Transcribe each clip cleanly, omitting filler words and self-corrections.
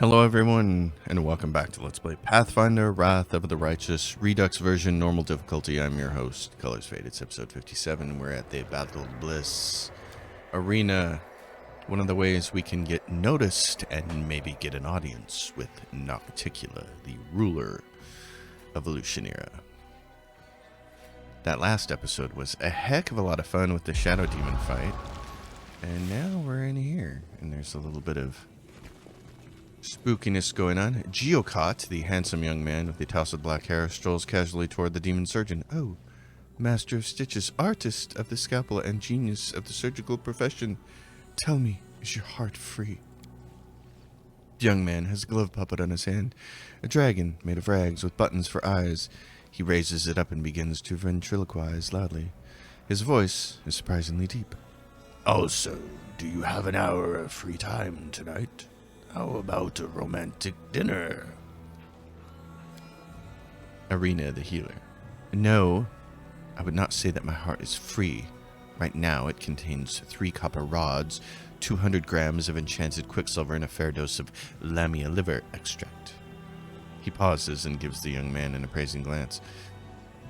Hello everyone, and welcome back to Let's Play Pathfinder, Wrath of the Righteous, Redux version, normal difficulty. I'm your host, Colors Fade. It's episode 57. We're at the Battle Bliss Arena. One of the ways we can get noticed and maybe get an audience with Nocticula, the ruler of Elutionera. That last episode was a heck of a lot of fun with the Shadow Demon fight. And now we're in here, and there's a little bit of spookiness going on. Geocot, the handsome young man with the tousled black hair, strolls casually toward the demon surgeon. Oh, master of stitches, artist of the scalpel, and genius of the surgical profession. Tell me, is your heart free? The young man has a glove puppet on his hand, a dragon made of rags with buttons for eyes. He raises it up and begins to ventriloquize loudly. His voice is surprisingly deep. Also, do you have an hour of free time tonight? How about a romantic dinner? Arena the healer. No, I would not say that my heart is free. Right now it contains 3 copper rods, 200 grams of enchanted quicksilver, and a fair dose of lamia liver extract. He pauses and gives the young man an appraising glance.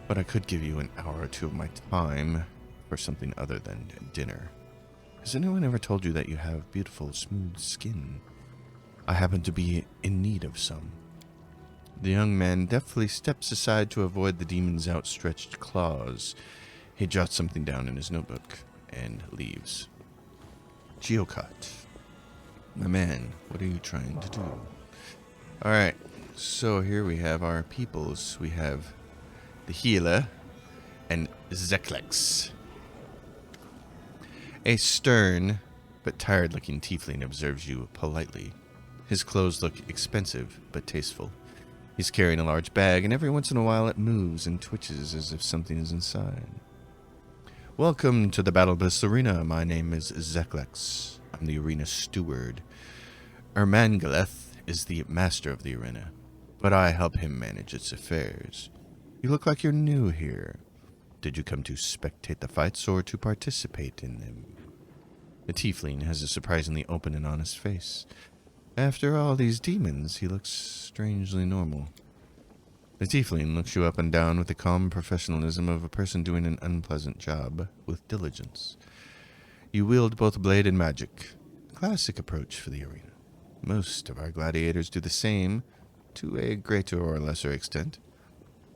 But I could give you an hour or two of my time for something other than dinner. Has anyone ever told you that you have beautiful, smooth skin? I happen to be in need of some. The young man deftly steps aside to avoid the demon's outstretched claws. He jots something down in his notebook and leaves. Geocot. My man, what are you trying to do? Alright, so here we have our peoples. We have the healer and Zeklex. A stern but tired-looking tiefling observes you politely. His clothes look expensive, but tasteful. He's carrying a large bag, and every once in a while it moves and twitches as if something is inside. Welcome to the Battle Bliss Arena. My name is Zeklex. I'm the arena steward. Ermangaleth is the master of the arena, but I help him manage its affairs. You look like you're new here. Did you come to spectate the fights or to participate in them? The tiefling has a surprisingly open and honest face. After all these demons, he looks strangely normal. The tiefling looks you up and down with the calm professionalism of a person doing an unpleasant job with diligence. You wield both blade and magic. Classic approach for the arena. Most of our gladiators do the same, to a greater or lesser extent.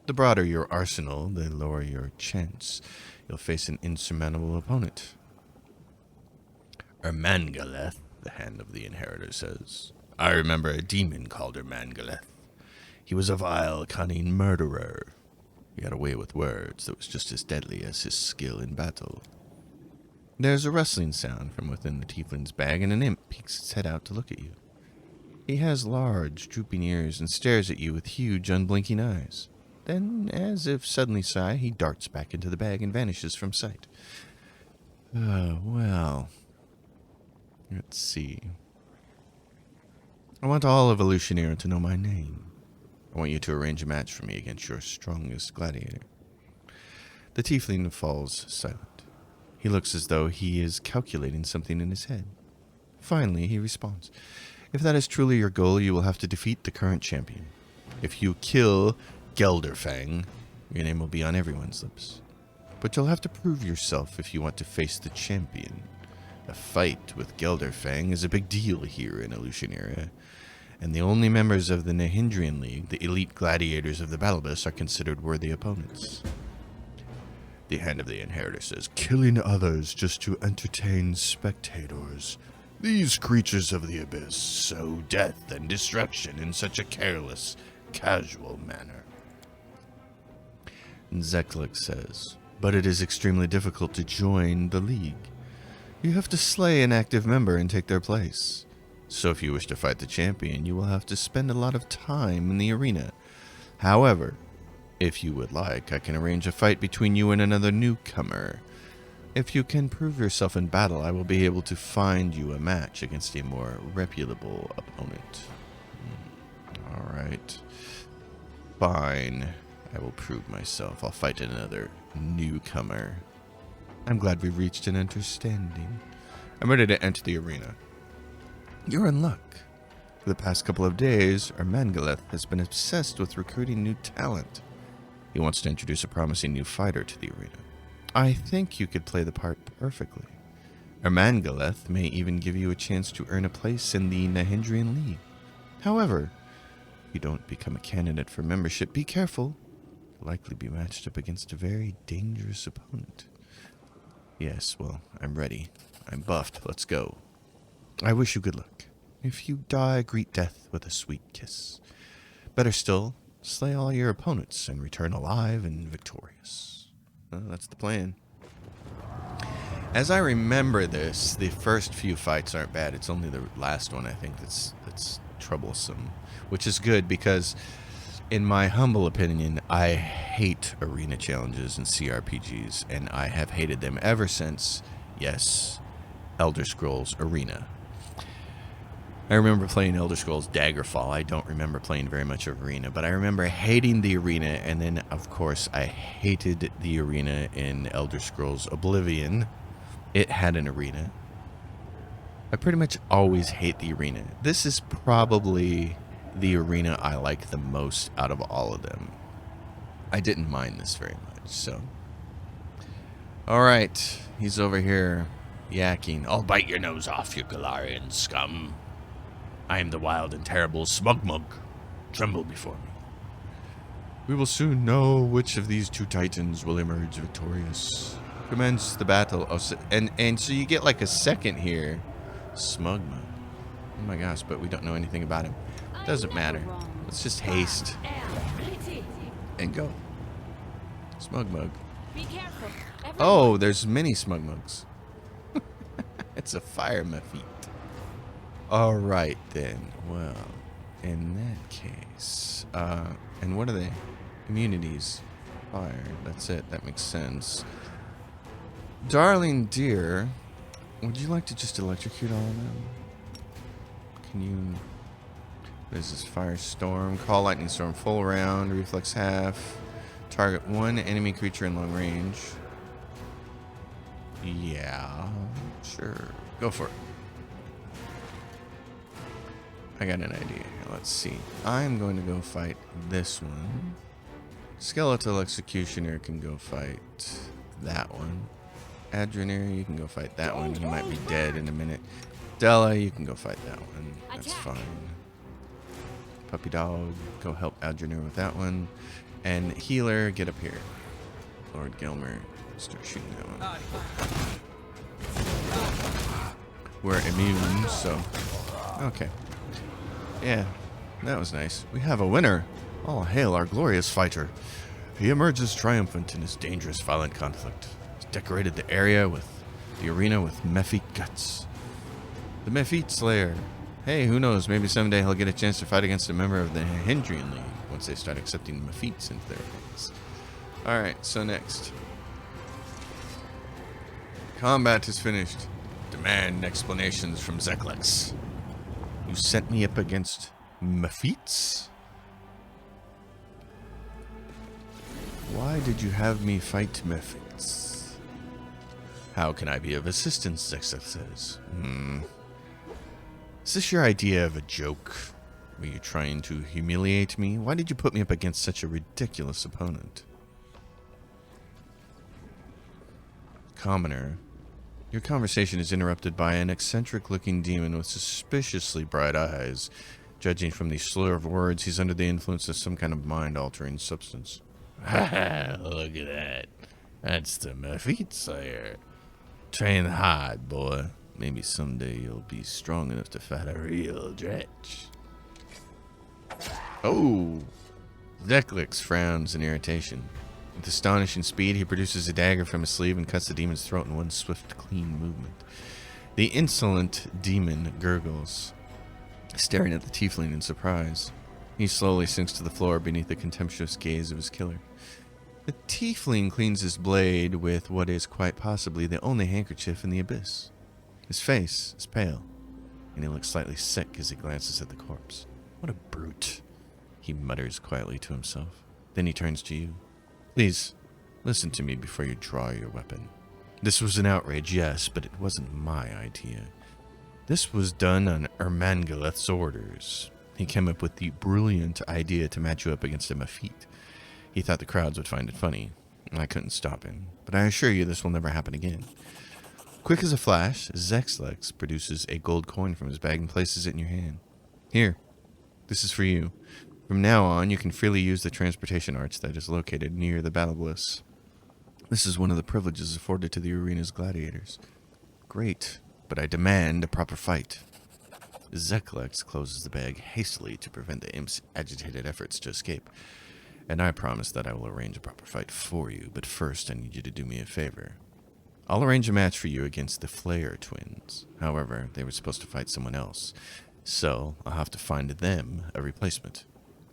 The broader your arsenal, the lower your chance. You'll face an insurmountable opponent. Ermangaleth, the hand of the inheritor, says. I remember a demon called Ermangaleth. He was a vile, cunning murderer. He had a way with words that was just as deadly as his skill in battle. There's a rustling sound from within the tiefling's bag, and an imp peeks its head out to look at you. He has large, drooping ears and stares at you with huge, unblinking eyes. Then, as if suddenly sigh, he darts back into the bag and vanishes from sight. Well. Let's see. I want all of Elutionera to know my name. I want you to arrange a match for me against your strongest gladiator. The tiefling falls silent. He looks as though he is calculating something in his head. Finally, he responds. If that is truly your goal, you will have to defeat the current champion. If you kill Gelderfang, your name will be on everyone's lips. But you'll have to prove yourself if you want to face the champion. A fight with Gelderfang is a big deal here in Elutionera, and the only members of the Nahindrian League, the elite gladiators of the Battle Bliss, are considered worthy opponents. The hand of the inheritor says, killing others just to entertain spectators. These creatures of the abyss sow death and destruction in such a careless, casual manner. Zeklex says, but it is extremely difficult to join the League. You have to slay an active member and take their place. So if you wish to fight the champion, you will have to spend a lot of time in the arena. However, if you would like, I can arrange a fight between you and another newcomer. If you can prove yourself in battle, I will be able to find you a match against a more reputable opponent. Alright. Fine. I will prove myself. I'll fight another newcomer. I'm glad we reached an understanding. I'm ready to enter the arena. You're in luck. For the past couple of days, Ermangaleth has been obsessed with recruiting new talent. He wants to introduce a promising new fighter to the arena. I think you could play the part perfectly. Ermangaleth may even give you a chance to earn a place in the Nahindrian League. However, if you don't become a candidate for membership, be careful. You'll likely be matched up against a very dangerous opponent. Yes, well, I'm ready. I'm buffed. Let's go. I wish you good luck. If you die, greet death with a sweet kiss. Better still, slay all your opponents and return alive and victorious. Well, that's the plan. As I remember this, the first few fights aren't bad. It's only the last one, I think, that's troublesome. Which is good because, in my humble opinion, I hate arena challenges and CRPGs. And I have hated them ever since, yes, Elder Scrolls Arena. I remember playing Elder Scrolls Daggerfall. I don't remember playing very much of Arena, but I remember hating the arena, and then, of course, I hated the arena in Elder Scrolls Oblivion. It had an arena. I pretty much always hate the arena. This is probably the arena I like the most out of all of them. I didn't mind this very much, so. Alright, he's over here yakking. I'll bite your nose off, you Galarian scum. I am the wild and terrible Smugmug. Tremble before me. We will soon know which of these two titans will emerge victorious. Commence the battle. Oh, and so you get like a second here. Smugmug. Oh my gosh, but we don't know anything about him. Doesn't matter. Let's just haste. And go. Smugmug. Oh, there's many Smugmugs. It's a fire Mephite. Alright then, well, in that case, and what are they? Immunities. Fire, that's it, that makes sense. Darling dear, would you like to just electrocute all of them? Can you, what is this, Firestorm, Call Lightning Storm, full round, reflex half, target one enemy creature in long range. Yeah, sure, go for it. I got an idea. Let's see. I'm going to go fight this one. Skeletal Executioner can go fight that one. Adrenair, you can go fight that one. He might be dead in a minute. Della, you can go fight that one. That's fine. Puppy Dog, go help Adrenair with that one. And Healer, get up here. Lord Gilmer, start shooting that one. We're immune, so... Okay. Yeah, that was nice. We have a winner. All hail our glorious fighter. He emerges triumphant in his dangerous, violent conflict. He's decorated the arena with Mephite guts. The Mephite Slayer. Hey, who knows? Maybe someday he'll get a chance to fight against a member of the Hindrian League once they start accepting Mephites into their ranks. Alright, so next. Combat is finished. Demand explanations from Zeklex. You sent me up against Mephites? Why did you have me fight Mephites? How can I be of assistance, Zeklex says. Is this your idea of a joke? Were you trying to humiliate me? Why did you put me up against such a ridiculous opponent? Commoner. Your conversation is interrupted by an eccentric-looking demon with suspiciously bright eyes. Judging from the slur of words, he's under the influence of some kind of mind-altering substance. Ha! Look at that. That's the Mephite Slayer. Train hard, boy. Maybe someday you'll be strong enough to fight a real dretch. Oh! Zeklex frowns in irritation. With astonishing speed, he produces a dagger from his sleeve and cuts the demon's throat in one swift, clean movement. The insolent demon gurgles, staring at the tiefling in surprise. He slowly sinks to the floor beneath the contemptuous gaze of his killer. The tiefling cleans his blade with what is quite possibly the only handkerchief in the abyss. His face is pale, and he looks slightly sick as he glances at the corpse. What a brute, he mutters quietly to himself. Then he turns to you. Please, listen to me before you draw your weapon. This was an outrage, yes, but it wasn't my idea. This was done on Ermangoleth's orders. He came up with the brilliant idea to match you up against a Mafite. He thought the crowds would find it funny. I couldn't stop him, but I assure you this will never happen again. Quick as a flash, Zexlex produces a gold coin from his bag and places it in your hand. Here, this is for you. From now on, you can freely use the transportation arch that is located near the Battle Bliss. This is one of the privileges afforded to the arena's gladiators. Great, but I demand a proper fight. Zexlex closes the bag hastily to prevent the imp's agitated efforts to escape. And I promise that I will arrange a proper fight for you, but first I need you to do me a favor. I'll arrange a match for you against the Flair twins. However, they were supposed to fight someone else, so I'll have to find them a replacement.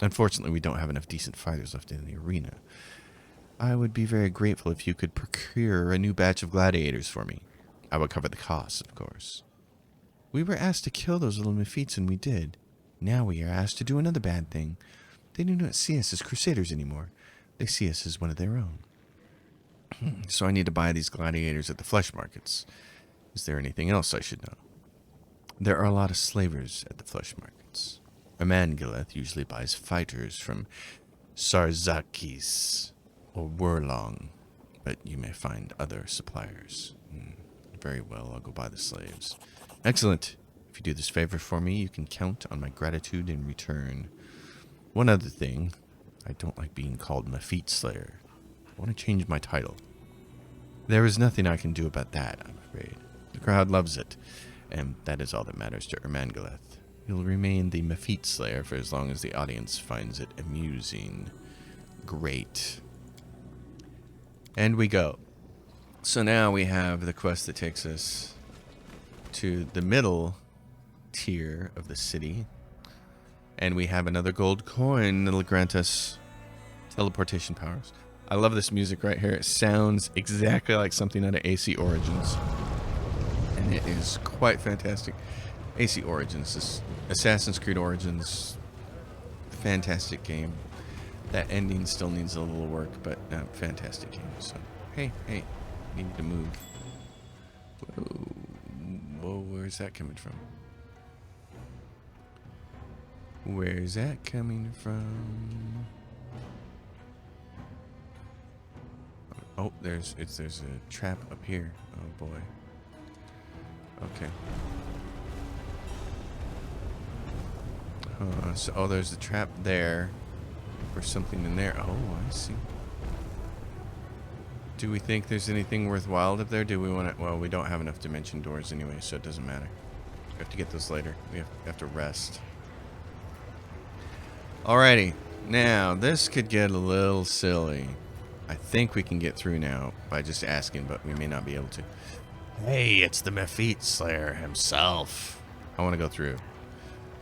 Unfortunately, we don't have enough decent fighters left in the arena. I would be very grateful if you could procure a new batch of gladiators for me. I would cover the costs, of course. We were asked to kill those little Mafites, and we did. Now we are asked to do another bad thing. They do not see us as crusaders anymore. They see us as one of their own. So I need to buy these gladiators at the flesh markets. Is there anything else I should know? There are a lot of slavers at the flesh markets. Ermangoleth usually buys fighters from Sarzakis or Wurlong, but you may find other suppliers. Very well, I'll go buy the slaves. Excellent. If you do this favor for me, you can count on my gratitude in return. One other thing, I don't like being called Mafite Slayer. I want to change my title. There is nothing I can do about that, I'm afraid. The crowd loves it, and that is all that matters to Ermangoleth. You'll remain the Mafite Slayer for as long as the audience finds it amusing. Great. And we go. So now we have the quest that takes us to the middle tier of the city. And we have another gold coin that'll grant us teleportation powers. I love this music right here. It sounds exactly like something out of AC Origins. And it is quite fantastic. AC Origins, this Assassin's Creed Origins, fantastic game. That ending still needs a little work, but fantastic game. So, hey, need to move. Whoa, where's that coming from? Where's that coming from? Oh, there's a trap up here. Oh boy. Okay. So there's the trap there. Or something in there. Oh, I see. Do we think there's anything worthwhile up there? Do we want to? Well, we don't have enough dimension doors anyway, so it doesn't matter. We have to get those later. We have to rest. Alrighty. Now, this could get a little silly. I think we can get through now by just asking, but we may not be able to. Hey, it's the Mafite Slayer himself. I want to go through.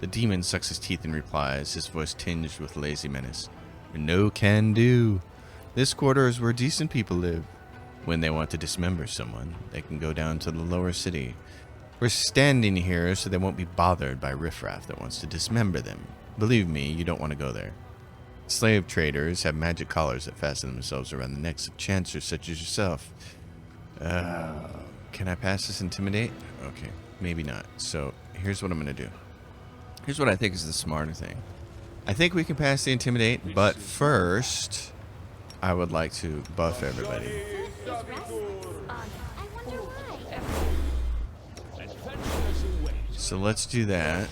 The demon sucks his teeth and replies, his voice tinged with lazy menace. No can do. This quarter is where decent people live. When they want to dismember someone, they can go down to the lower city. We're standing here so they won't be bothered by riffraff that wants to dismember them. Believe me, you don't want to go there. Slave traders have magic collars that fasten themselves around the necks of chancers such as yourself. Can I pass this intimidate? Okay, maybe not. So here's what I'm going to do. Here's what I think is the smarter thing. I think we can pass the intimidate, but first, I would like to buff everybody. So let's do that.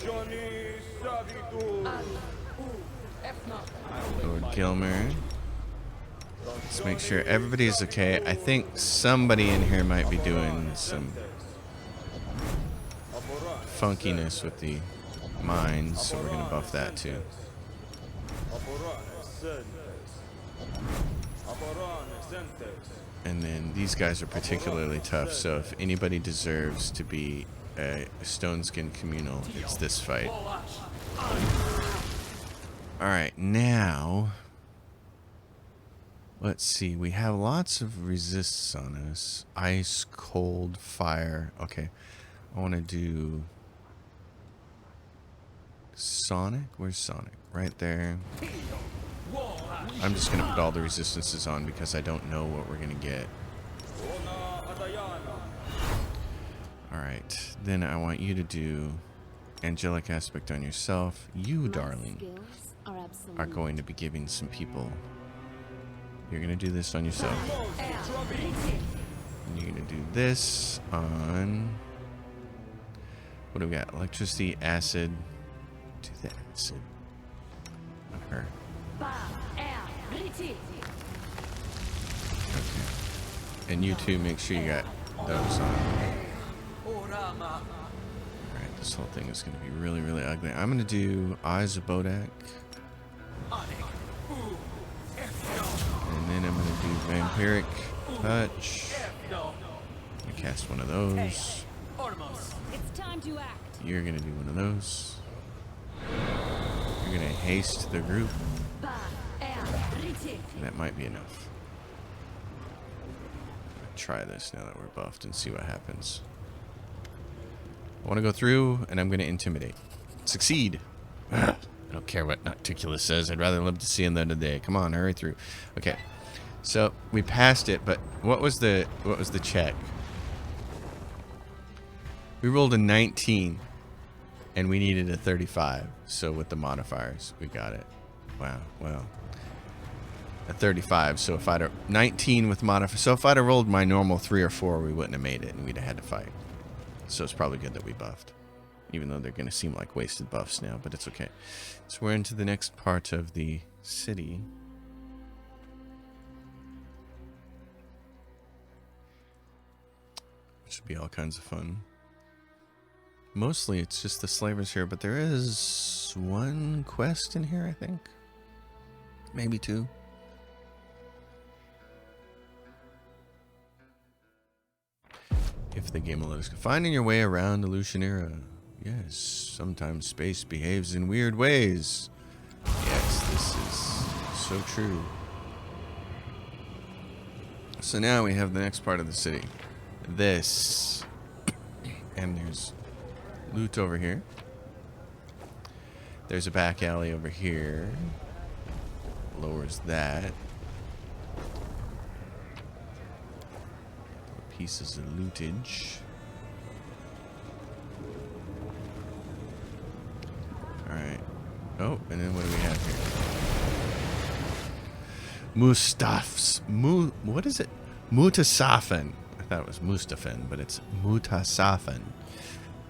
Lord Gilmer. Let's make sure everybody's okay. I think somebody in here might be doing some funkiness with the mines, so we're going to buff that too. And then these guys are particularly tough, so if anybody deserves to be a Stone Skin Communal, it's this fight. Alright, now let's see. We have lots of resists on us. Ice, cold, fire. Okay, I want to do Sonic. Where's Sonic? Right there. I'm just going to put all the resistances on because I don't know what we're going to get. Alright, then I want you to do angelic aspect on yourself. You, darling, are going to be giving some people. You're going to do this on yourself. And you're going to do this on... What do we got? Electricity, acid. Do the acid on her. Okay. And you two, make sure you got those on. Alright, this whole thing is going to be really, really ugly. I'm going to do Eyes of Bodak. And then I'm going to do Vampiric Touch. I'm going to cast one of those. It's time to act. You're going to do one of those. You're going to haste the group. And that might be enough. Try this now that we're buffed and see what happens. I want to go through and I'm going to intimidate. Succeed. I don't care what Nocticulus says. I'd rather live to see him than today. Come on, hurry through. Okay. So we passed it, but what was the check? We rolled a 19 and we needed a 35. So with the modifiers, we got it. Wow. Well, a 35. So if I'd have 19 with modifiers, so if I'd have rolled my normal 3 or 4, we wouldn't have made it and we'd have had to fight. So it's probably good that we buffed, even though they're going to seem like wasted buffs now, but it's okay. So we're into the next part of the city. Which should be all kinds of fun. Mostly it's just the slavers here, but there is one quest in here, I think. Maybe 2. If the game will let us go. Finding your way around Illusionera. Yes, sometimes space behaves in weird ways. Yes, this is so true. So now we have the next part of the city. This. And there's loot over here. There's a back alley over here. Lowers that. Pieces of lootage. Alright. Oh, and then what do we have here? What is it? Mutasan. I thought it was Mustafan, but it's Mutasan.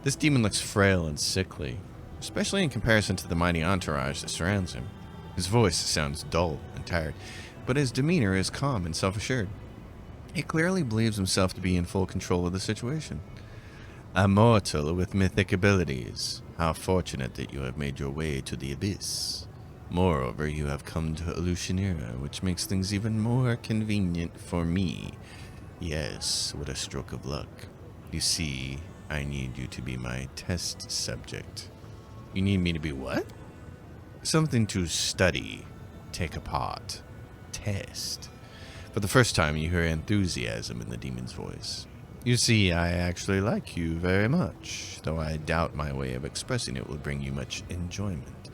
This demon looks frail and sickly, especially in comparison to the mighty entourage that surrounds him. His voice sounds dull and tired, but his demeanor is calm and self-assured. He clearly believes himself to be in full control of the situation. A mortal with mythic abilities. How fortunate that you have made your way to the abyss. Moreover, you have come to Illusionera, which makes things even more convenient for me. Yes, what a stroke of luck. You see, I need you to be my test subject. You need me to be what? Something to study, take apart, test. For the first time, you hear enthusiasm in the demon's voice. You see, I actually like you very much, though I doubt my way of expressing it will bring you much enjoyment.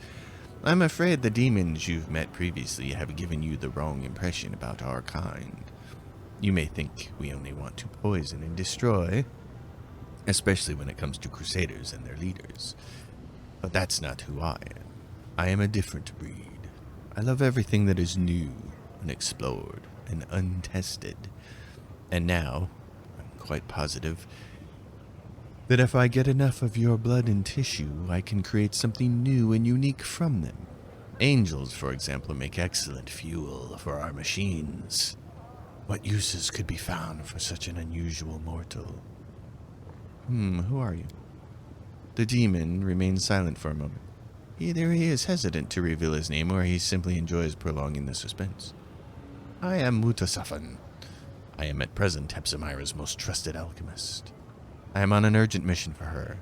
I'm afraid the demons you've met previously have given you the wrong impression about our kind. You may think we only want to poison and destroy, especially when it comes to crusaders and their leaders. But that's not who I am. I am a different breed. I love everything that is new, unexplored, and untested. And now, I'm quite positive that if I get enough of your blood and tissue, I can create something new and unique from them. Angels, for example, make excellent fuel for our machines. What uses could be found for such an unusual mortal? Who are you? The demon remains silent for a moment. Either he is hesitant to reveal his name, or he simply enjoys prolonging the suspense. I am Mutasan. I am at present Hepzimira's most trusted alchemist. I am on an urgent mission for her.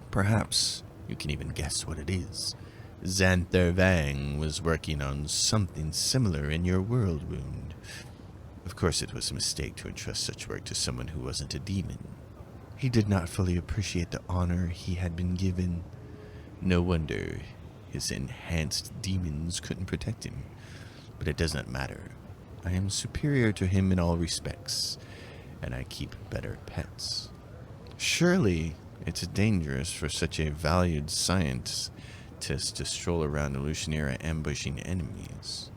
Perhaps you can even guess what it is. Xanther Vang was working on something similar in your world wound. Of course, it was a mistake to entrust such work to someone who wasn't a demon. He did not fully appreciate the honor he had been given. No wonder his enhanced demons couldn't protect him. But it does not matter. I am superior to him in all respects, and I keep better pets. Surely it's dangerous for such a valued scientist to stroll around Illusionera ambushing enemies.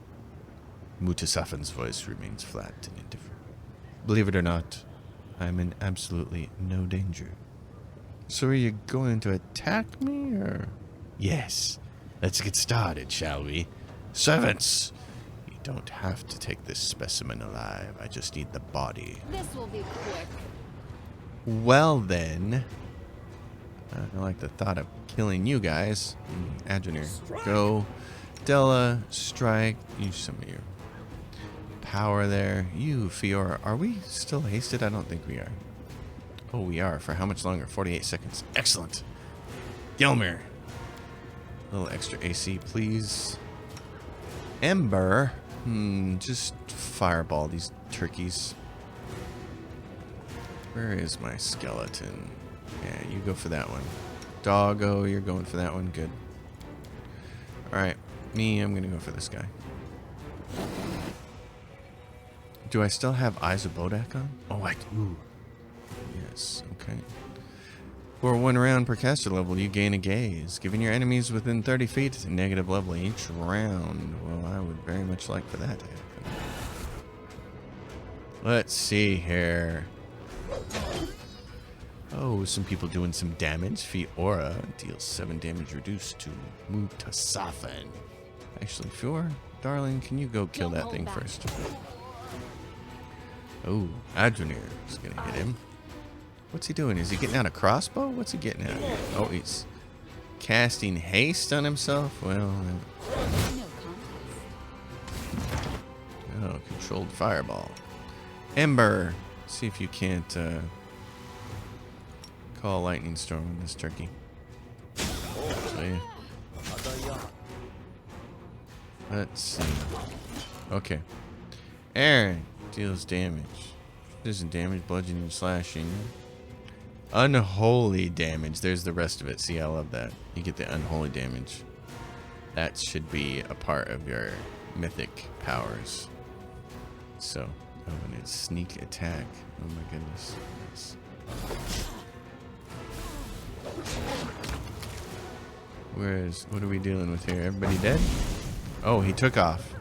Mutasafan's voice remains flat and indifferent. Believe it or not, I'm in absolutely no danger. So are you going to attack me, or? Yes. Let's get started, shall we? Servants! You don't have to take this specimen alive. I just need the body. This will be quick. Well then, I like the thought of killing you guys. Adrenir, go. Della, strike. Use some of your power there. You, Fiora, are we still hasted? I don't think we are. Oh, we are. For how much longer? 48 seconds. Excellent. Gelmir. A little extra AC, please. Ember. Just fireball these turkeys. Where is my skeleton? Yeah, you go for that one. Doggo, you're going for that one. Good. Alright. Me, I'm going to go for this guy. Do I still have Eyes of Bodak on? Oh, I do. Yes, okay. For 1 round per caster level, you gain a gaze, giving your enemies within 30 feet negative level each round. Well, I would very much like for that to happen. Let's see here. Oh, some people doing some damage. Fiora deals 7 damage reduced to Mutasan. Actually, Fiora, darling, can you go kill that thing first? Oh, Adrenir is going to hit him. What's he doing? Is he getting out a crossbow? What's he getting out here? Oh, he's casting haste on himself? Well, oh, controlled fireball. Ember, see if you can't call a lightning storm on this turkey. So, yeah. Let's see. Okay. Aaron deals damage. Doesn't damage, bludgeoning, slashing. Unholy damage. There's the rest of it. See, I love that. You get the unholy damage. That should be a part of your mythic powers. So, oh, and it's sneak attack. Oh my goodness. Nice. What are we dealing with here? Everybody dead? Oh, he took off.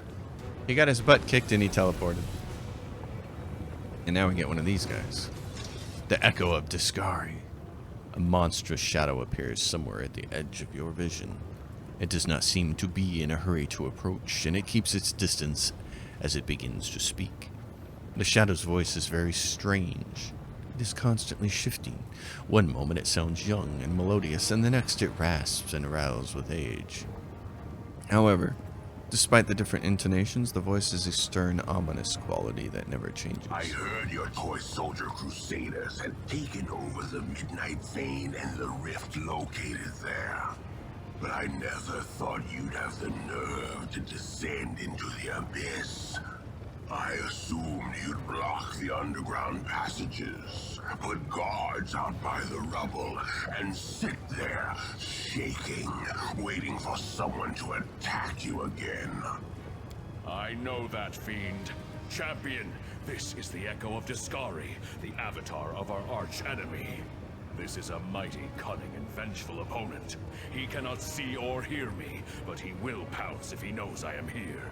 He got his butt kicked and he teleported. And now we get one of these guys. The Echo of Discari. A monstrous shadow appears somewhere at the edge of your vision. It does not seem to be in a hurry to approach, and it keeps its distance as it begins to speak. The shadow's voice is very strange. It is constantly shifting. One moment it sounds young and melodious, and the next it rasps and rattles with age. However, despite the different intonations, the voice is a stern, ominous quality that never changes. I heard your toy soldier crusaders had taken over the Midnight Vein and the rift located there. But I never thought you'd have the nerve to descend into the abyss. I assumed you'd block the underground passages, put guards out by the rubble, and sit there, shaking, waiting for someone to attack you again. I know that, fiend. Champion, this is the Echo of Discari, the avatar of our arch-enemy. This is a mighty, cunning, and vengeful opponent. He cannot see or hear me, but he will pounce if he knows I am here.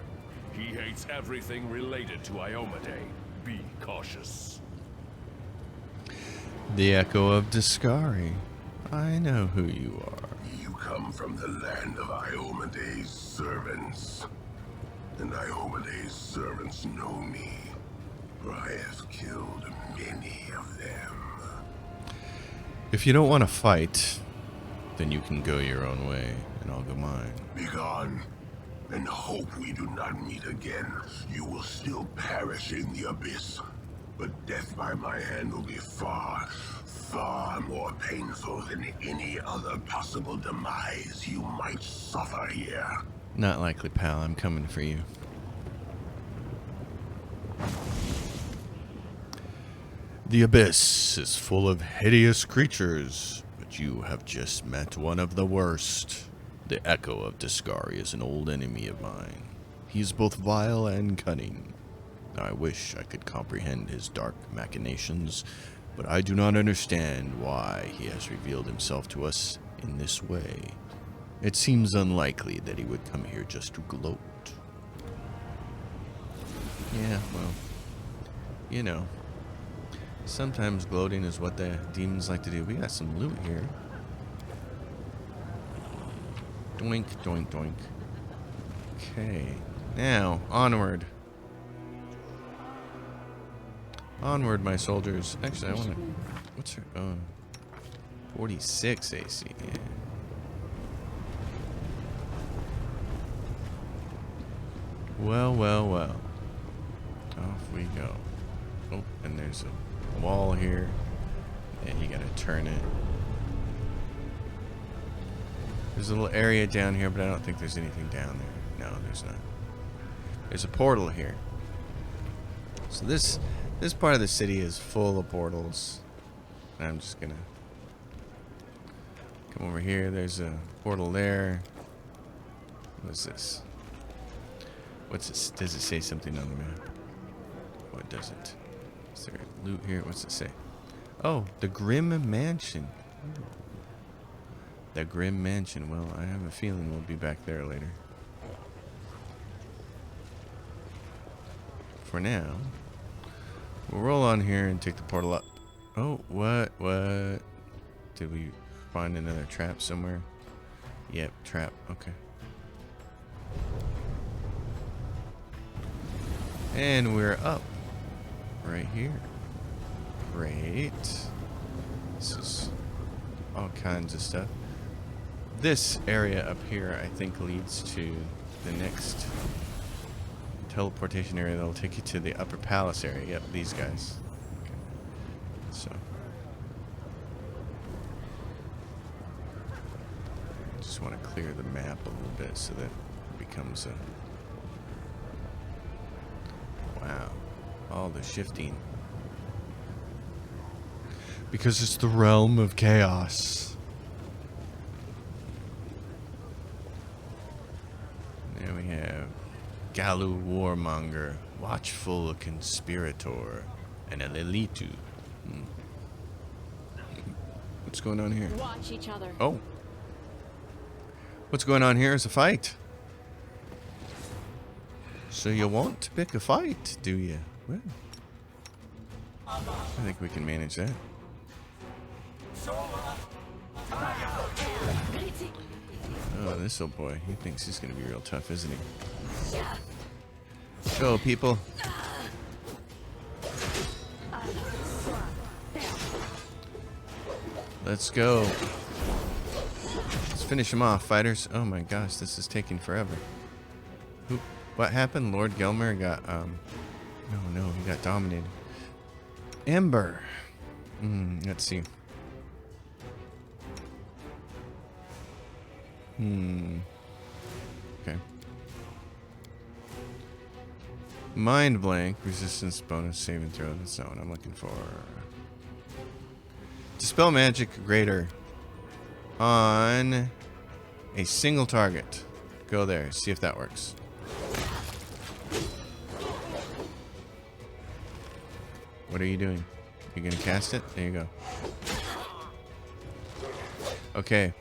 He hates everything related to Iomedae. Be cautious. The Echo of Discari. I know who you are. You come from the land of Iomedae's servants. And Iomedae's servants know me, for I have killed many of them. If you don't want to fight, then you can go your own way, and I'll go mine. Begone, and hope we do not meet again. You will still perish in the abyss, but death by my hand will be far, far more painful than any other possible demise you might suffer here. Not likely, pal. I'm coming for you. The abyss is full of hideous creatures, but you have just met one of the worst. The Echo of Discari is an old enemy of mine. He is both vile and cunning. I wish I could comprehend his dark machinations, But I do not understand why he has revealed himself to us in this way. It seems unlikely that he would come here just to gloat. Yeah, well, you know, sometimes gloating is what the demons like to do. We got some loot here. Doink, doink, doink. Okay, now, onward. Onward, my soldiers. Actually, I want to... What's her... Oh, 46 AC, yeah. Well, well, well. Off we go. Oh, and there's a wall here. And you gotta turn it. There's a little area down here, but I don't think there's anything down there. No, there's not. There's a portal here. So this part of the city is full of portals. And I'm just gonna come over here. There's a portal there. What's this? What's this? Does it say something on the map? Oh, it doesn't. Is there loot here? What's it say? Oh, the Grim Mansion. Ooh. The Grim Mansion. Well, I have a feeling we'll be back there later. For now, we'll roll on here and take the portal up. Oh, what? What? Did we find another trap somewhere? Yep, trap. Okay. And we're up. Right here. Great. This is all kinds of stuff. This area up here, I think, leads to the next teleportation area that'll take you to the upper palace area. Yep, these guys. Okay. So. Just want to clear the map a little bit so that it becomes a... Wow. All the shifting. Because it's the realm of chaos. There we have Galu Warmonger, Watchful Conspirator, and a Lilitu. What's going on here? Watch each other. Oh. What's going on here is a fight. So you want to pick a fight, do you? Well, I think we can manage that. Oh, this old boy. He thinks he's going to be real tough, isn't he? Go, people. Let's go. Let's finish him off, fighters. Oh my gosh, this is taking forever. What happened? Lord Gelmer got, no, he got dominated. Ember. Let's see. Okay. Mind blank, resistance bonus, saving throw. That's not what I'm looking for. Dispel magic greater on a single target. Go there, see if that works. What are you doing? You gonna cast it? There you go. Okay.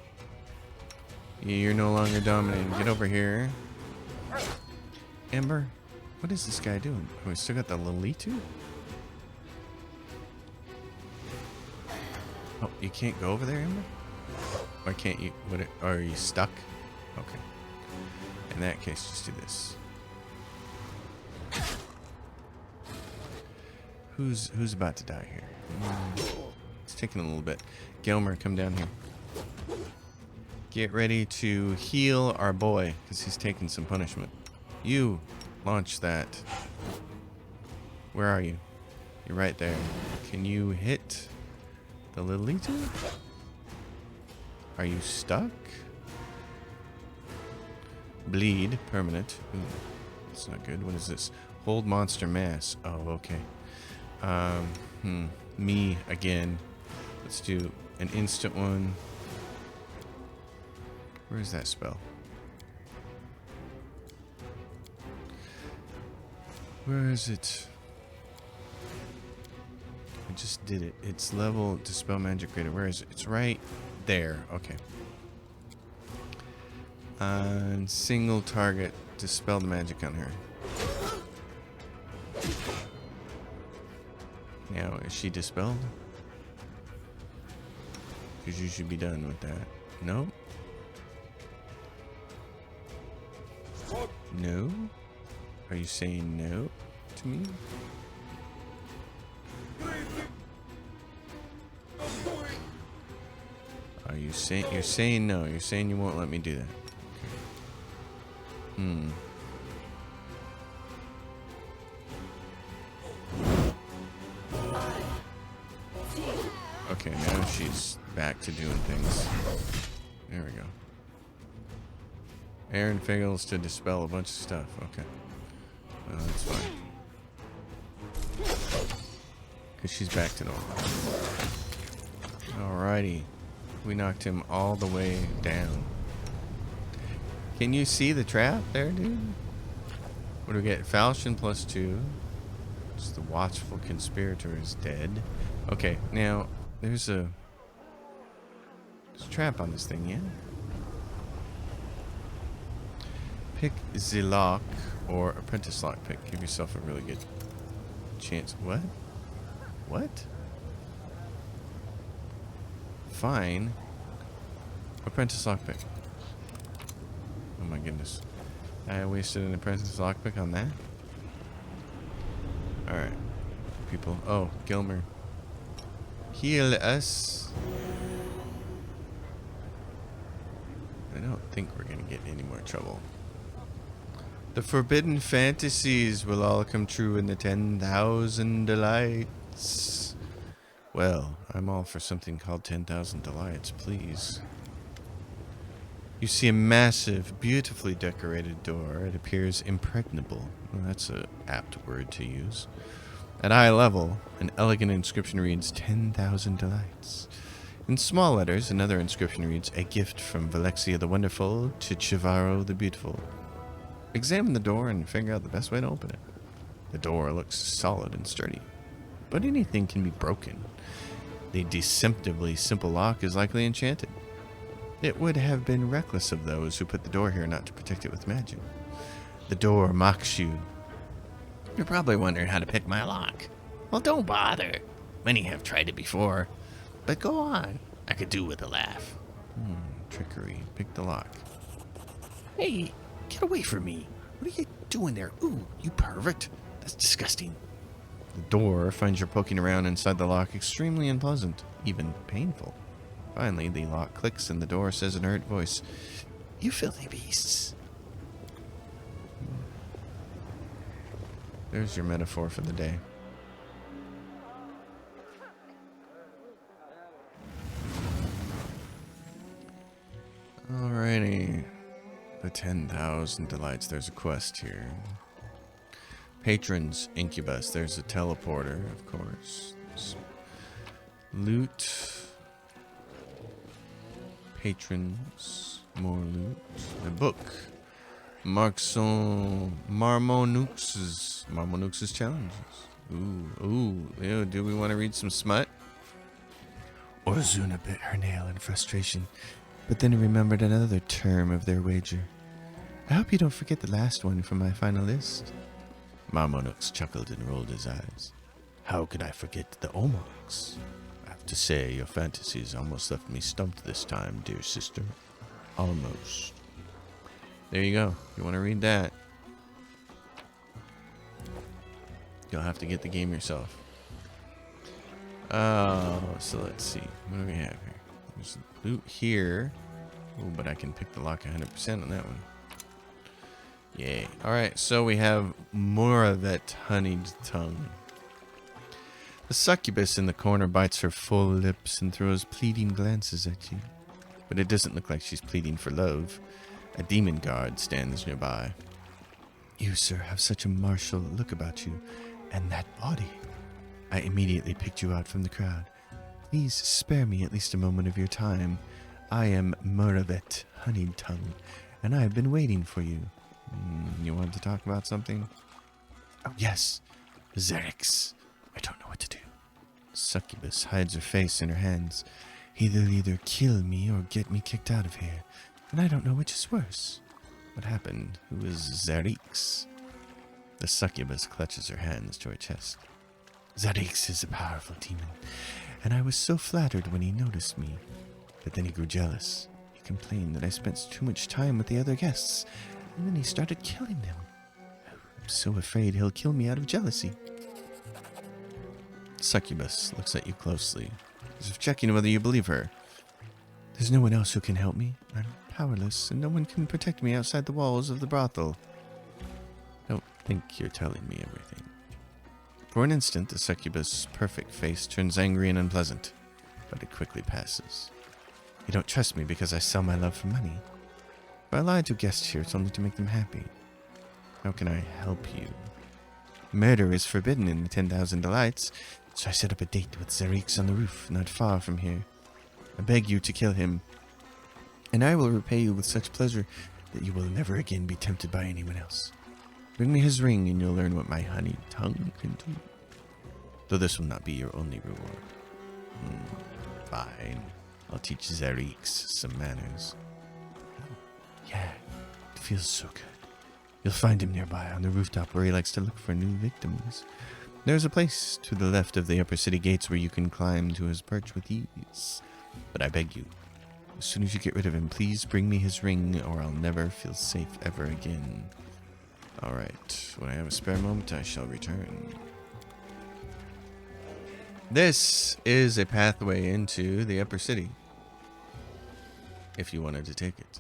You're no longer dominating. Get over here. Ember? What is this guy doing? Oh, we still got the Lilitu? Oh, you can't go over there, Ember? Or can't you? What? Are you stuck? Okay. In that case, just do this. Who's about to die here? It's taking a little bit. Gelmer, come down here. Get ready to heal our boy, because he's taking some punishment. You, launch that. Where are you? You're right there. Can you hit the Lilitu? Are you stuck? Bleed, permanent. Ooh, that's not good. What is this? Hold monster mass. Oh, okay. Me again. Let's do an instant one. Where is that spell? Where is it? just did it. It's level Dispel Magic Greater. Where is it? It's right there. Okay. Single target. Dispel the magic on her. Now, is she dispelled? Because you should be done with that. No? No? Are you saying no to me? Are you saying you're saying no? You're saying you won't let me do that. Okay. Okay, now she's back to doing things. There we go. Aaron fails to dispel a bunch of stuff. Okay. Well, that's fine. Because she's back to normal. Alrighty. We knocked him all the way down. Can you see the trap there, dude? What do we get? Falchion +2. Just the watchful conspirator is dead. Okay, now there's a trap on this thing, yeah? Pick the lock or apprentice lock pick. Give yourself a really good chance. What? What? Fine. Apprentice lock pick. Oh my goodness. I wasted an apprentice lock pick on that? Alright. People. Oh, Gilmer. Heal us. I don't think we're gonna get any more trouble. The forbidden fantasies will all come true in the 10,000 delights. Well, I'm all for something called 10,000 delights, please. You see a massive, beautifully decorated door. It appears impregnable. Well, that's an apt word to use. At eye level, an elegant inscription reads 10,000 delights. In small letters, another inscription reads, a gift from Valexia the Wonderful to Chivaro the Beautiful. Examine the door and figure out the best way to open it. The door looks solid and sturdy, but anything can be broken. The deceptively simple lock is likely enchanted. It would have been reckless of those who put the door here not to protect it with magic. The door mocks you. You're probably wondering how to pick my lock. Well, don't bother. Many have tried it before. But go on. I could do with a laugh. Trickery. Pick the lock. Hey, get away from me. What are you doing there? Ooh, you pervert. That's disgusting. The door finds you poking around inside the lock extremely unpleasant, even painful. Finally, the lock clicks and the door says in a hurt voice, you filthy beasts. There's your metaphor for the day. Alrighty. The 10,000 delights. There's a quest here. Patrons, Incubus. There's a teleporter, of course. Loot. Patrons. More loot. A book. Marmonux's challenges. Ew, do we want to read some smut? Orzuna bit her nail in frustration, but then remembered another term of their wager. I hope you don't forget the last one from my final list. Marmonux chuckled and rolled his eyes. How could I forget the Omox? I have to say, your fantasies almost left me stumped this time, dear sister. Almost. There you go. If you want to read that, you'll have to get the game yourself. So let's see. What do we have here? There's loot here. Oh, but I can pick the lock 100% on that one. Yay. Alright, so we have Moravet Honeyed Tongue. The succubus in the corner bites her full lips and throws pleading glances at you. But it doesn't look like she's pleading for love. A demon guard stands nearby. You, sir, have such a martial look about you, and that body. I immediately picked you out from the crowd. Please spare me at least a moment of your time. I am Moravet Honeyed Tongue, and I have been waiting for you. You wanted to talk about something? Oh, yes. Xerix. I don't know what to do. Succubus hides her face in her hands. He'll either kill me or get me kicked out of here. And I don't know which is worse. What happened? Who is Zerix? The succubus clutches her hands to her chest. Zerix is a powerful demon, and I was so flattered when he noticed me. But then he grew jealous. He complained that I spent too much time with the other guests, and then he started killing them. I'm so afraid he'll kill me out of jealousy. Succubus looks at you closely, as if checking whether you believe her. There's no one else who can help me. I'm powerless, and no one can protect me outside the walls of the brothel. I don't think you're telling me everything. For an instant, the succubus' perfect face turns angry and unpleasant, but it quickly passes. You don't trust me because I sell my love for money. If I lie to guests here, it's only to make them happy. How can I help you? Murder is forbidden in the 10,000 Delights, so I set up a date with Zerix on the roof, not far from here. I beg you to kill him, and I will repay you with such pleasure that you will never again be tempted by anyone else. Bring me his ring, and you'll learn what my honey tongue can do. Though this will not be your only reward. Fine. I'll teach Zerix some manners. Oh, yeah, it feels so good. You'll find him nearby on the rooftop where he likes to look for new victims. There's a place to the left of the upper city gates where you can climb to his perch with ease. But I beg you, as soon as you get rid of him, please bring me his ring, or I'll never feel safe ever again. Alright, when I have a spare moment, I shall return. This is a pathway into the upper city, if you wanted to take it.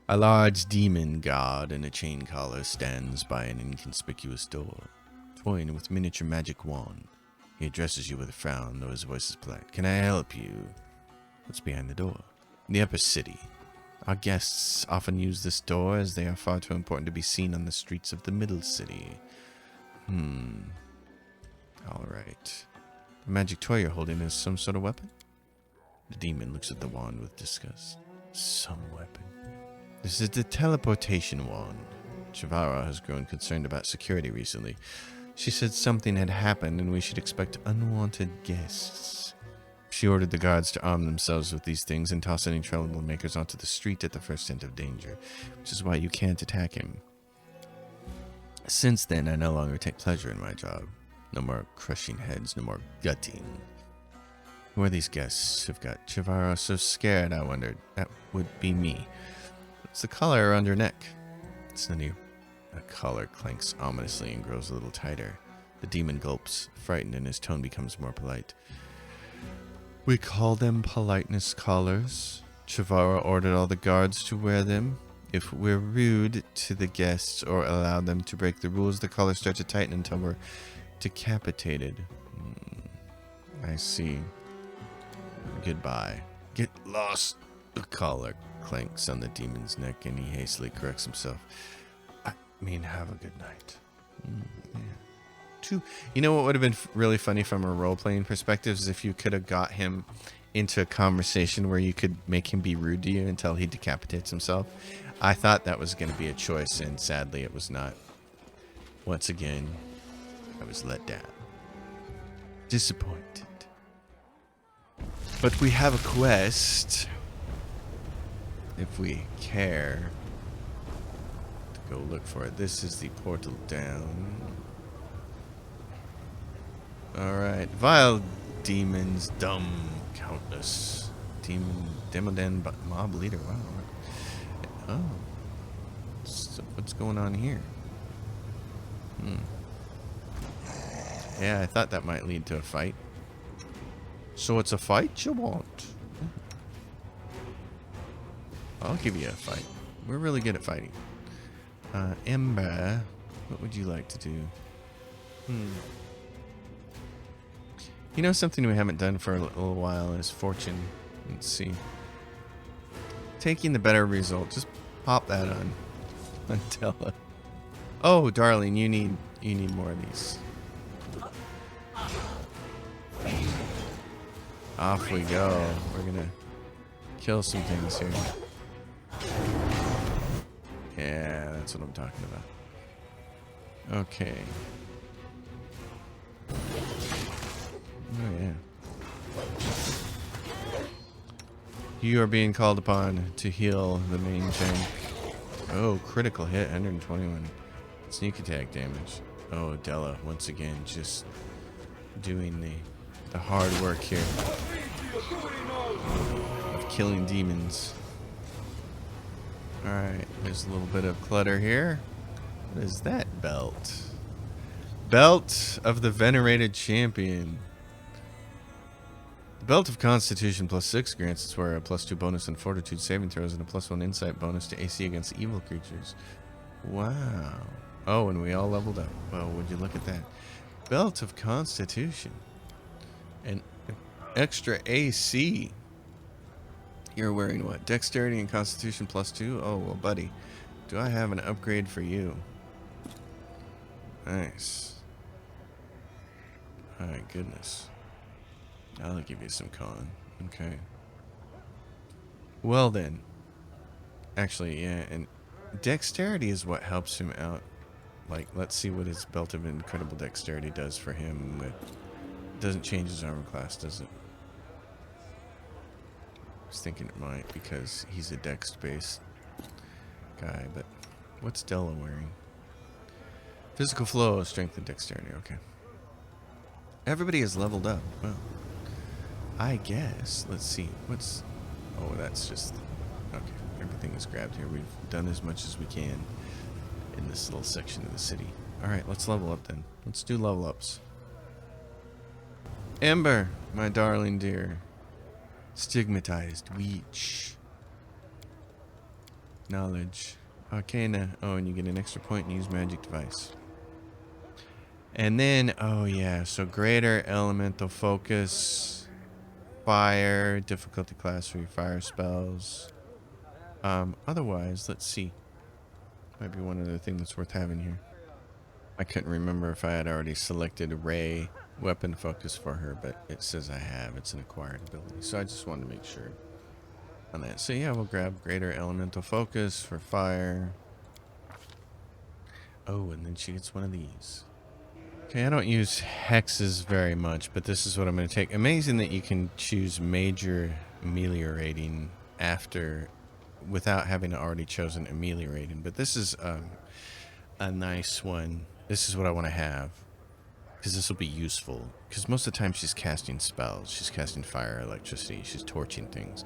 A large demon god in a chain collar stands by an inconspicuous door, toying with miniature magic wand. He addresses you with a frown, though his voice is polite. Can I help you? What's behind the door? The upper city. Our guests often use this door as they are far too important to be seen on the streets of the middle city. Alright. The magic toy you're holding is some sort of weapon? The demon looks at the wand with disgust. Some weapon. This is the Teleportation Wand. Chavara has grown concerned about security recently. She said something had happened and we should expect unwanted guests. She ordered the guards to arm themselves with these things and toss any troublemakers onto the street at the first hint of danger, which is why you can't attack him. Since then, I no longer take pleasure in my job. No more crushing heads, no more gutting. Who are these guests who've got Chavara so scared, I wondered? That would be me. What's the collar around her neck? It's none of you. The collar clanks ominously and grows a little tighter. The demon gulps, frightened, and his tone becomes more polite. We call them politeness collars. Chavara ordered all the guards to wear them. If we're rude to the guests or allow them to break the rules, the collars start to tighten until we're decapitated. I see. Goodbye. Get lost. The collar clanks on the demon's neck and he hastily corrects himself. I mean, have a good night. Yeah. You know what would have been really funny from a role-playing perspective is if you could have got him into a conversation where you could make him be rude to you until he decapitates himself. I thought that was going to be a choice, and sadly it was not. Once again, I was let down. Disappointed. But we have a quest, if we care to go look for it. This is the portal down. Alright, vile demons, dumb, countless. Demoden, mob leader, wow. Oh. So what's going on here? Yeah, I thought that might lead to a fight. So it's a fight you want? I'll give you a fight. We're really good at fighting. Ember, what would you like to do? You know, something we haven't done for a little while is fortune. Let's see. Taking the better result. Just pop that on Tella. Oh, darling, you need more of these. Off we go. We're gonna kill some things here. Yeah, that's what I'm talking about. Okay. Oh yeah. You are being called upon to heal the main tank. Oh, critical hit, 121. Sneak attack damage. Oh, Della, once again, just doing the hard work here of killing demons. Alright, there's a little bit of clutter here. What is that belt? Belt of the Venerated Champion. The Belt of Constitution +6 grants its wearer a +2 bonus on Fortitude saving throws and a +1 Insight bonus to AC against evil creatures. Wow. Oh, and we all leveled up. Well, would you look at that? Belt of Constitution. And extra AC. You're wearing what? Dexterity and Constitution +2? Oh, well, buddy. Do I have an upgrade for you? Nice. Alright, goodness. I'll give you some con. Okay. Well then. Actually, yeah, and dexterity is what helps him out. Like, let's see what his Belt of Incredible Dexterity does for him. It doesn't change his armor class, does it? I was thinking it might because he's a dex-based guy, but what's Della wearing? Physical flow, strength, and dexterity. Okay. Everybody is leveled up. Well, I guess. Let's see. What's... Oh, that's just... Okay. Everything is grabbed here. We've done as much as we can in this little section of the city. Alright, let's level up then. Let's do level ups. Ember, my darling dear. Stigmatized. Weech. Knowledge. Arcana. Oh, and you get an extra point and use magic device. And then, oh yeah, so greater elemental focus, fire, difficulty class for your fire spells. Otherwise, let's see. Might be one other thing that's worth having here. I couldn't remember if I had already selected a ray weapon focus for her, but it says I have. It's an acquired ability, so I just wanted to make sure on that. So yeah, we'll grab greater elemental focus for fire. Oh, and then she gets one of these. Okay, I don't use hexes very much, but this is what I'm going to take. Amazing that you can choose major ameliorating after, without having already chosen ameliorating. But this is a nice one. This is what I want to have, because this will be useful. Because most of the time she's casting spells. She's casting fire, electricity. She's torching things.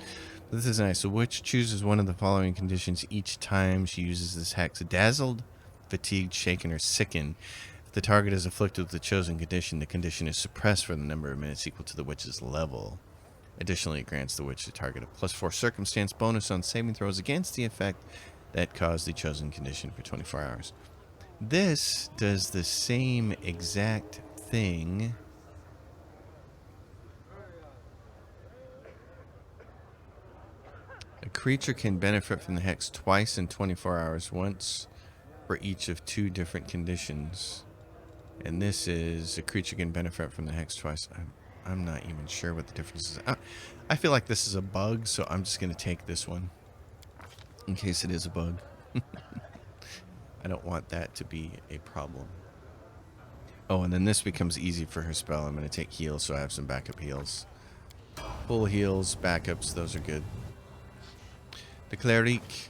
But this is nice. So which chooses one of the following conditions each time she uses this hex. Dazzled, fatigued, shaken, or sickened. If the target is afflicted with the chosen condition, the condition is suppressed for the number of minutes equal to the witch's level. Additionally, it grants the witch the target a +4 circumstance bonus on saving throws against the effect that caused the chosen condition for 24 hours. This does the same exact thing. A creature can benefit from the hex twice in 24 hours, once for each of 2 different conditions. And this is a creature can benefit from the hex twice. I'm not even sure what the difference is. I feel like this is a bug, so I'm just going to take this one in case it is a bug. I don't want that to be a problem. Oh, and then this becomes easy for her spell. I'm going to take heals, so I have some backup heals. Full heals, backups, those are good. The Cleric.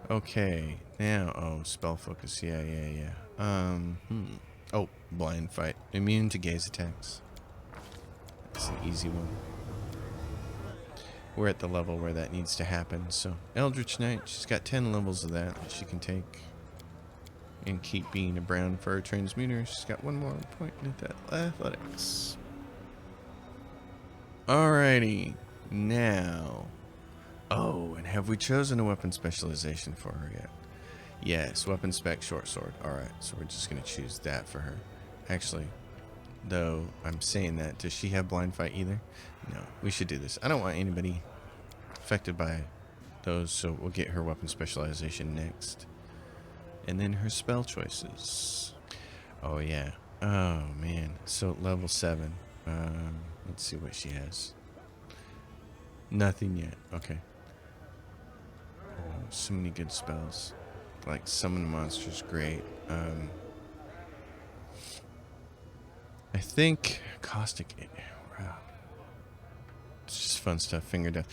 Okay, now, oh, spell focus, yeah. Oh, blind fight. Immune to gaze attacks. That's an easy one. We're at the level where that needs to happen, so. Eldritch Knight, she's got 10 levels of that she can take. And keep being a brown fur transmuter. She's got 1 more point at that athletics. Alrighty, now. Oh, and have we chosen a weapon specialization for her yet? Yes, weapon spec short sword. Alright, so we're just going to choose that for her. Actually, though I'm saying that, does she have blind fight either? No, we should do this. I don't want anybody affected by those, so we'll get her weapon specialization next. And then her spell choices. Oh, yeah. Oh, man. So, level 7. Let's see what she has. Nothing yet. Okay. Oh, so many good spells. Like summon monsters, great. I think caustic. It's just fun stuff. Finger death.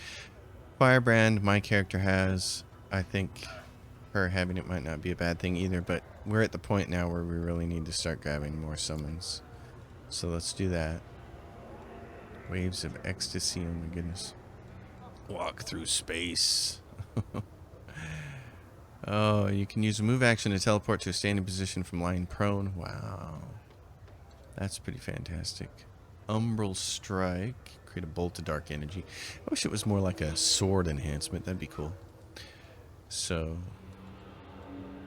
Firebrand, my character has. I think her having it might not be a bad thing either, but we're at the point now where we really need to start grabbing more summons. So let's do that. Waves of ecstasy, oh my goodness. Walk through space. Oh, you can use a move action to teleport to a standing position from lying prone. Wow. That's pretty fantastic. Umbral Strike. Create a bolt of dark energy. I wish it was more like a sword enhancement. That'd be cool. So,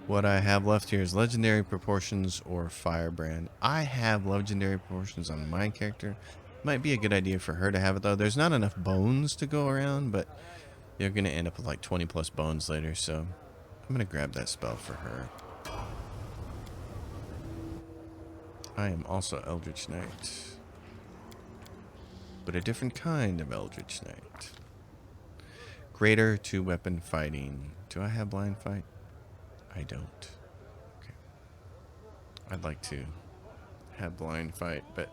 what I have left here is Legendary Proportions or Firebrand. I have Legendary Proportions on my character. Might be a good idea for her to have it, though. There's not enough bones to go around, but they're going to end up with like 20 plus bones later, so I'm going to grab that spell for her. I am also Eldritch Knight, but a different kind of Eldritch Knight. Greater 2-weapon fighting. Do I have blind fight? I don't. Okay. I'd like to have blind fight, but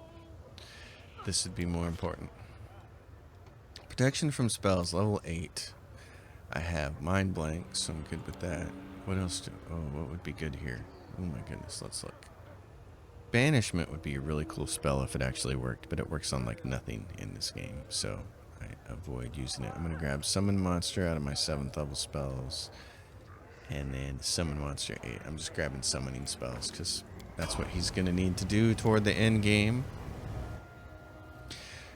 this would be more important. Protection from spells, level 8. I have mind blank, so I'm good with that. What else do... Oh, what would be good here? Oh my goodness, let's look. Banishment would be a really cool spell if it actually worked, but it works on like nothing in this game, so I avoid using it. I'm going to grab Summon Monster out of my 7th level spells, and then Summon Monster 8. I'm just grabbing summoning spells, because that's what he's going to need to do toward the end game.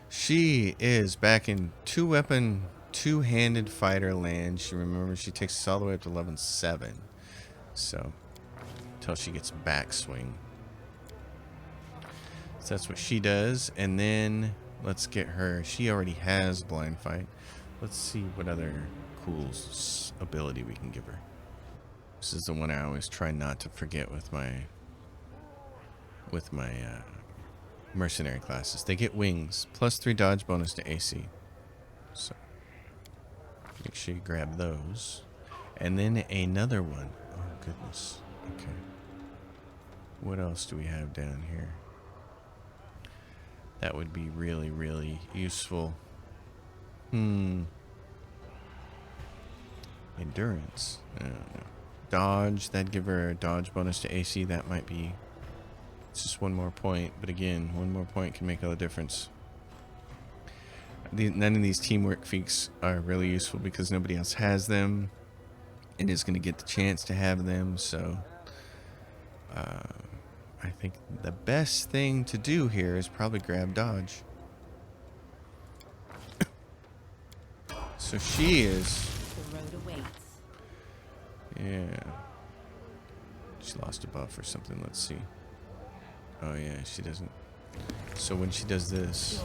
She is back in 2-weapon, 2-handed fighter land. She, remember, she takes us all the way up to level 7, so until she gets backswing. So that's what she does, and then let's get her. She already has blind fight. Let's see what other cool ability we can give her. This is the one I always try not to forget with my mercenary classes. They get wings, +3 dodge bonus to AC. So make sure you grab those, and then another one. Oh goodness. Okay. What else do we have down here? That would be really, really useful. Endurance. I don't know. Dodge. That'd give her a dodge bonus to AC. That might be... It's just one more point. But again, one more point can make all the difference. None of these teamwork feats are really useful because nobody else has them and is going to get the chance to have them. So... I think the best thing to do here is probably grab dodge. So she is... The road awaits. Yeah. She lost a buff or something. Let's see. Oh yeah, she doesn't. So when she does this...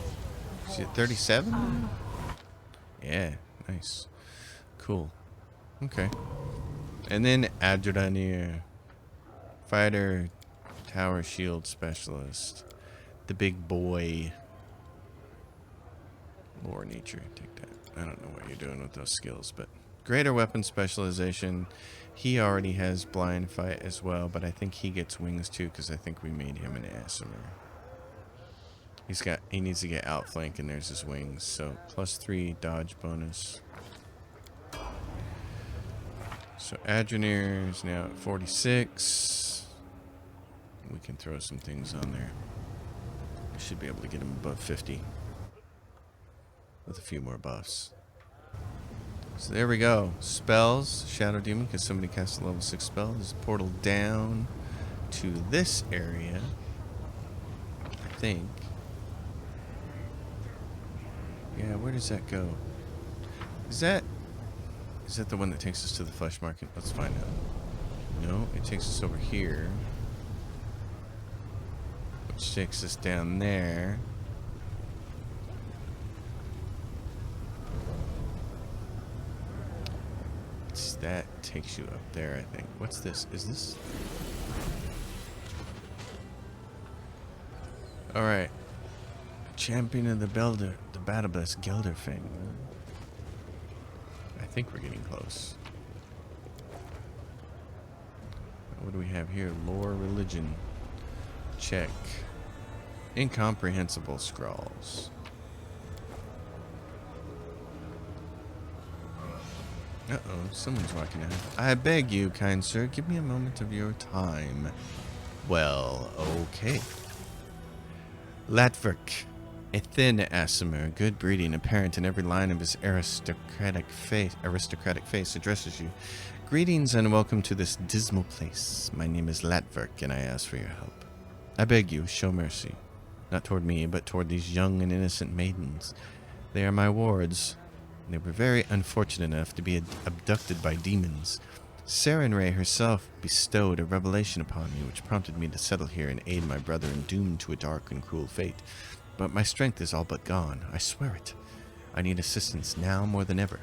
She's at 37? Yeah, nice. Cool. Okay. And then Adrenir. Fighter... Tower Shield Specialist. The big boy. Lore Nature. Take that. I don't know what you're doing with those skills, but greater weapon specialization. He already has blind fight as well, but I think he gets wings too because I think we made him an Aasimar. He needs to get outflank and there's his wings. So +3 dodge bonus. So Adrenir is now at 46. We can throw some things on there. We should be able to get him above 50 with a few more buffs. So there we go. Spells. Shadow Demon, because somebody cast a level 6 spell. There's a portal down to this area, I think. Yeah, where does that go? Is that the one that takes us to the flesh market? Let's find out. No, it takes us over here. Which takes us down there. That takes you up there, I think. What's this? Is this? Alright. Champion of the Battlebus Gelderfing. I think we're getting close. What do we have here? Lore, religion. Check. Incomprehensible scrawls. Uh-oh, someone's walking out. I beg you, kind sir, give me a moment of your time. Well, okay. Latverk, a thin Aasimar, good breeding apparent in every line of his aristocratic face, addresses you. Greetings and welcome to this dismal place. My name is Latverk, and I ask for your help. I beg you, show mercy. Not toward me, but toward these young and innocent maidens. They are my wards. They were very unfortunate enough to be abducted by demons. Sarenrae herself bestowed a revelation upon me, which prompted me to settle here and aid my brethren doomed to a dark and cruel fate. But my strength is all but gone, I swear it. I need assistance now more than ever.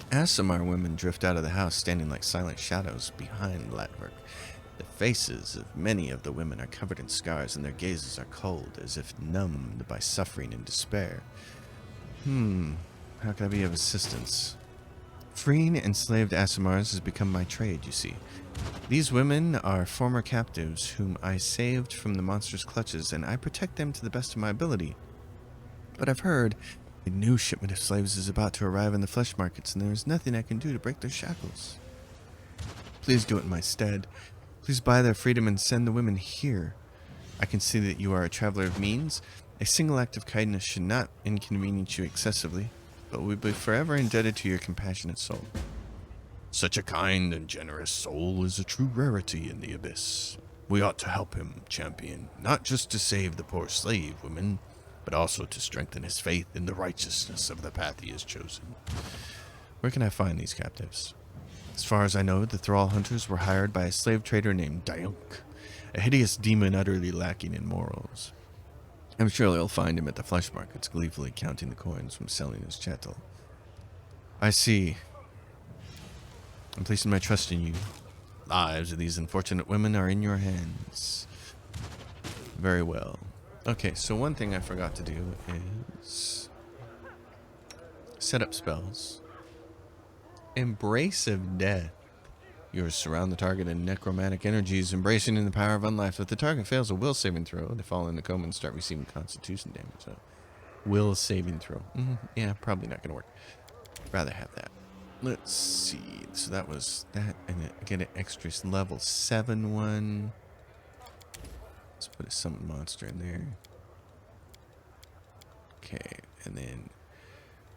Aasimar women drift out of the house, standing like silent shadows behind Latverk. The faces of many of the women are covered in scars, and their gazes are cold, as if numbed by suffering and despair. How can I be of assistance? Freeing enslaved Aasimars has become my trade, you see. These women are former captives whom I saved from the monster's clutches, and I protect them to the best of my ability. But I've heard a new shipment of slaves is about to arrive in the flesh markets, and there is nothing I can do to break their shackles. Please do it in my stead. Please buy their freedom and send the women here. I can see that you are a traveler of means. A single act of kindness should not inconvenience you excessively, but we'll be forever indebted to your compassionate soul. Such a kind and generous soul is a true rarity in the Abyss. We ought to help him, champion, not just to save the poor slave women, but also to strengthen his faith in the righteousness of the path he has chosen. Where can I find these captives? As far as I know, the thrall hunters were hired by a slave trader named Diunk, a hideous demon utterly lacking in morals. I'm sure you'll find him at the flesh markets, gleefully counting the coins from selling his chattel. I see. I'm placing my trust in you. Lives of these unfortunate women are in your hands. Very well. Okay, so one thing I forgot to do is set up spells. Embrace of Death. Yours surround the target in necromantic energies, embracing in the power of unlife. If the target fails a will saving throw, they fall in the coma and start receiving constitution damage. So, will saving throw. Yeah, probably not going to work. Rather have that. Let's see. So that was that, and get an extra level 7 one. Let's put a summon monster in there. Okay, and then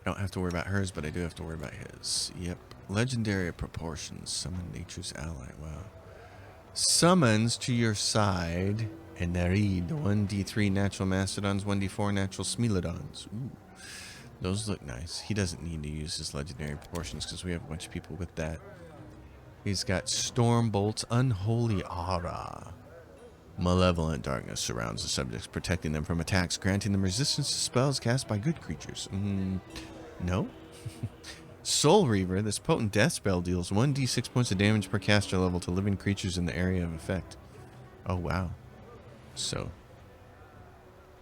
I don't have to worry about hers, but I do have to worry about his. Yep. Legendary proportions. Summon nature's ally. Wow. Summons to your side and read 1d3 natural mastodons, 1d4 natural smelodons. Ooh. Those look nice. He doesn't need to use his legendary proportions because we have a bunch of people with that. He's got Stormbolt's Unholy Aura. Malevolent darkness surrounds the subjects, protecting them from attacks, granting them resistance to spells cast by good creatures. No? Soul Reaver, this potent death spell deals 1d6 points of damage per caster level to living creatures in the area of effect. Oh, wow. So,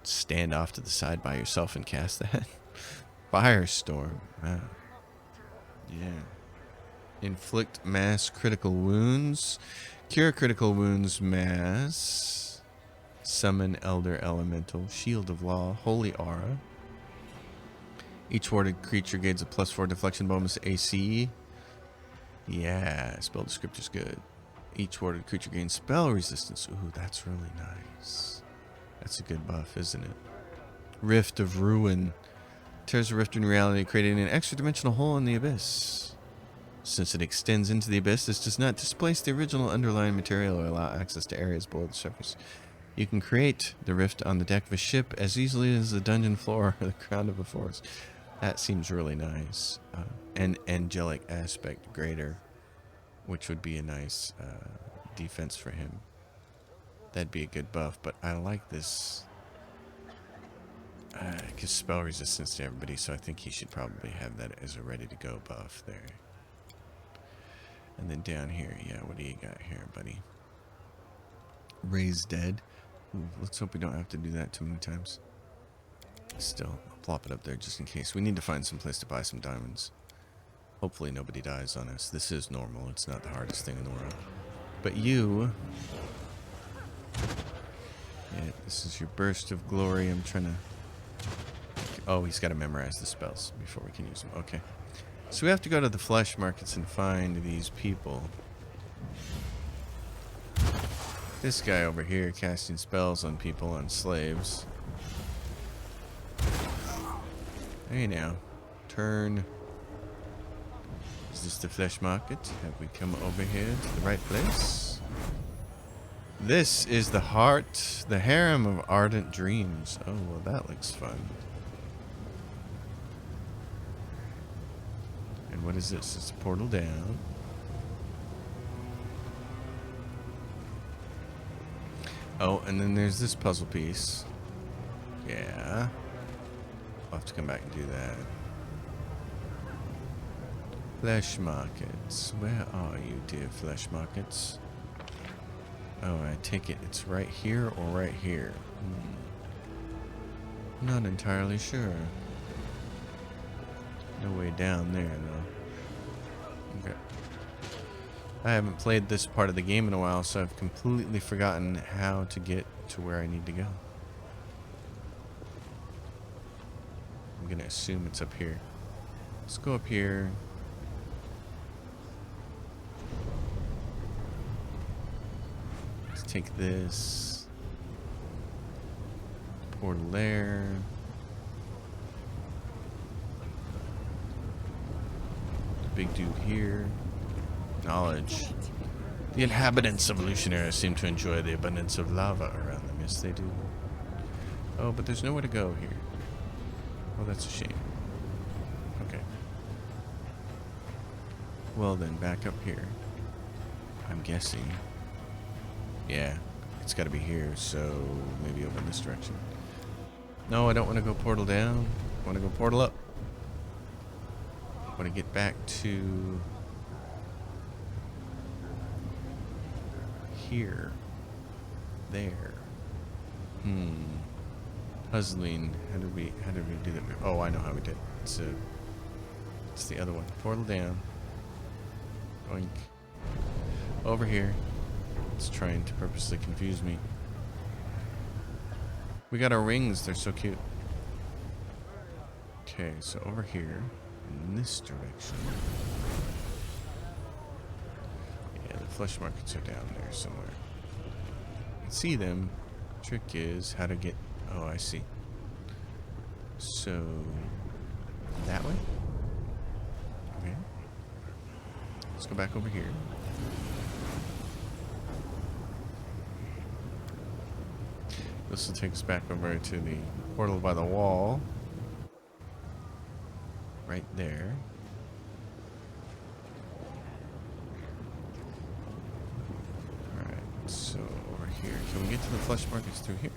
stand off to the side by yourself and cast that. Firestorm. Wow. Yeah. Inflict mass critical wounds. Cure critical wounds mass. Summon Elder Elemental. Shield of Law. Holy Aura. Each warded creature gains a +4 deflection bonus to AC. Yeah, spell descriptor's good. Each warded creature gains spell resistance. Ooh, that's really nice. That's a good buff, isn't it? Rift of Ruin. Tears a rift in reality, creating an extra-dimensional hole in the abyss. Since it extends into the abyss, this does not displace the original underlying material or allow access to areas below the surface. You can create the rift on the deck of a ship as easily as the dungeon floor or the ground of a forest. That seems really nice. And angelic aspect greater, which would be a nice defense for him. That'd be a good buff, but I like this. It gives spell resistance to everybody, so I think he should probably have that as a ready-to-go buff there. And then down here, yeah, what do you got here, buddy? Raise Dead. Ooh, let's hope we don't have to do that too many times. Still, I'll plop it up there just in case. We need to find some place to buy some diamonds. Hopefully nobody dies on us. This is normal. It's not the hardest thing in the world. But you... Yeah, this is your burst of glory. I'm trying to... Oh, he's got to memorize the spells before we can use them. Okay. So we have to go to the flesh markets and find these people. This guy over here casting spells on people, on slaves. Hey now. Turn. Is this the flesh market? Have we come over here to the right place? This is the heart, the harem of ardent dreams. Oh, well, that looks fun. And what is this? It's a portal down. Oh, and then there's this puzzle piece. Yeah. I'll have to come back and do that. Flesh markets. Where are you, dear flesh markets? Oh, I take it it's right here or right here. Not entirely sure. No way down there, though. Okay. I haven't played this part of the game in a while, so I've completely forgotten how to get to where I need to go. I'm gonna assume it's up here. Let's go up here. Let's take this. Portal there. The big dude here. Knowledge. The inhabitants of Lucianaria seem to enjoy the abundance of lava around them. Yes, they do. Oh, but there's nowhere to go here. Oh, that's a shame. Okay. Well then, back up here. I'm guessing. Yeah, it's got to be here, so maybe over in this direction. No, I don't want to go portal down. I want to go portal up. I want to get back to here. There. Puzzling. How did we do that? Oh, I know how we did. It's the other one. Portal down. Oink. Over here. It's trying to purposely confuse me. We got our rings. They're so cute. Okay, so over here, in this direction. Yeah, the flesh markets are down there somewhere. I can see them. Trick is how to get... Oh, I see. So, that way? Okay. Let's go back over here. This will take us back over to the portal by the wall. Right there. Alright, so over here. Can we get to the flesh markets through here?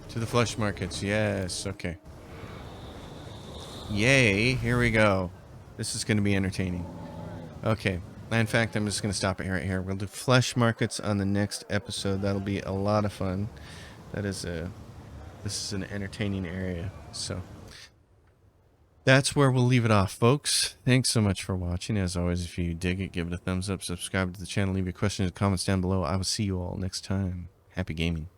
To the flesh markets, yes, okay. Yay, here we go. This is going to be entertaining. Okay. In fact, I'm just going to stop it right here. We'll do flesh markets on the next episode. That'll be a lot of fun. This is an entertaining area. So that's where we'll leave it off, folks. Thanks so much for watching. As always, if you dig it, give it a thumbs up, subscribe to the channel, leave your questions and comments down below. I will see you all next time. Happy gaming.